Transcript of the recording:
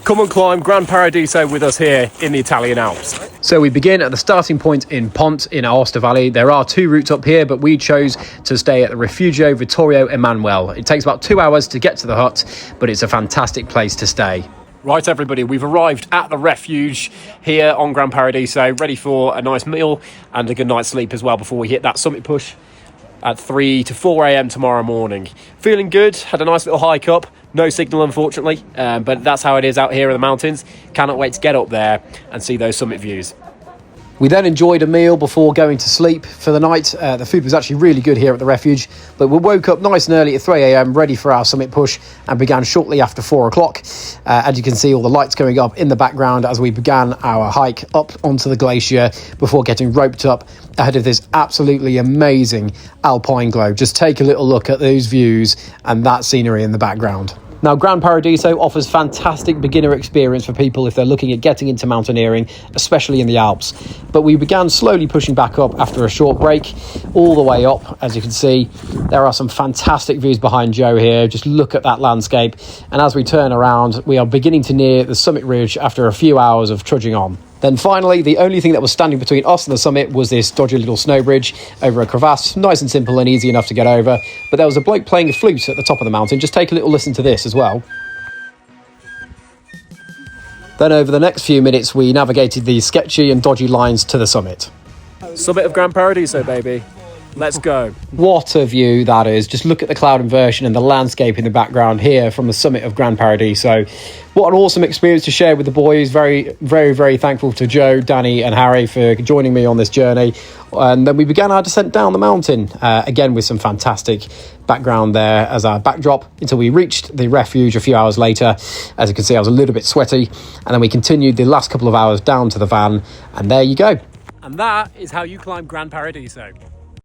Come and climb Gran Paradiso with us here in the Italian Alps. So we begin at the starting point in Pont in Aosta Valley. There are two routes up here, but we chose to stay at the Refugio Vittorio Emanuele. It takes about 2 hours to get to the hut, but it's a fantastic place to stay. Right, everybody, we've arrived at the refuge here on Gran Paradiso, ready for a nice meal and a good night's sleep as well before we hit that summit push at 3 to 4 a.m. tomorrow morning. Feeling good, had a nice little hike up. No signal, unfortunately, but that's how it is out here in the mountains. Cannot wait to get up there and see those summit views. We then enjoyed a meal before going to sleep for the night. The food was actually really good here at the refuge, but we woke up nice and early at 3 a.m, ready for our summit push, and began shortly after 4 o'clock. As you can see, all the lights going up in the background as we began our hike up onto the glacier before getting roped up ahead of this absolutely amazing alpine globe. Just take a little look at those views and that scenery in the background. Now, Gran Paradiso offers fantastic beginner experience for people if they're looking at getting into mountaineering, especially in the Alps. But we began slowly pushing back up after a short break, all the way up. As you can see, there are some fantastic views behind Joe here. Just look at that landscape. And as we turn around, we are beginning to near the summit ridge after a few hours of trudging on. Then finally, the only thing that was standing between us and the summit was this dodgy little snow bridge over a crevasse. Nice and simple and easy enough to get over. But there was a bloke playing a flute at the top of the mountain. Just take a little listen to this as well. Then over the next few minutes, we navigated these sketchy and dodgy lines to the summit. Summit of Gran Paradiso, baby. Let's go. What a view that is. Just look at the cloud inversion and the landscape in the background here from the summit of Gran Paradiso. What an awesome experience to share with the boys. Very, very, very thankful to Joe, Danny and Harry for joining me on this journey. And then we began our descent down the mountain, again with some fantastic background there as our backdrop until we reached the refuge a few hours later. As you can see, I was a little bit sweaty. And then we continued the last couple of hours down to the van. And there you go. And that is how you climb Gran Paradiso.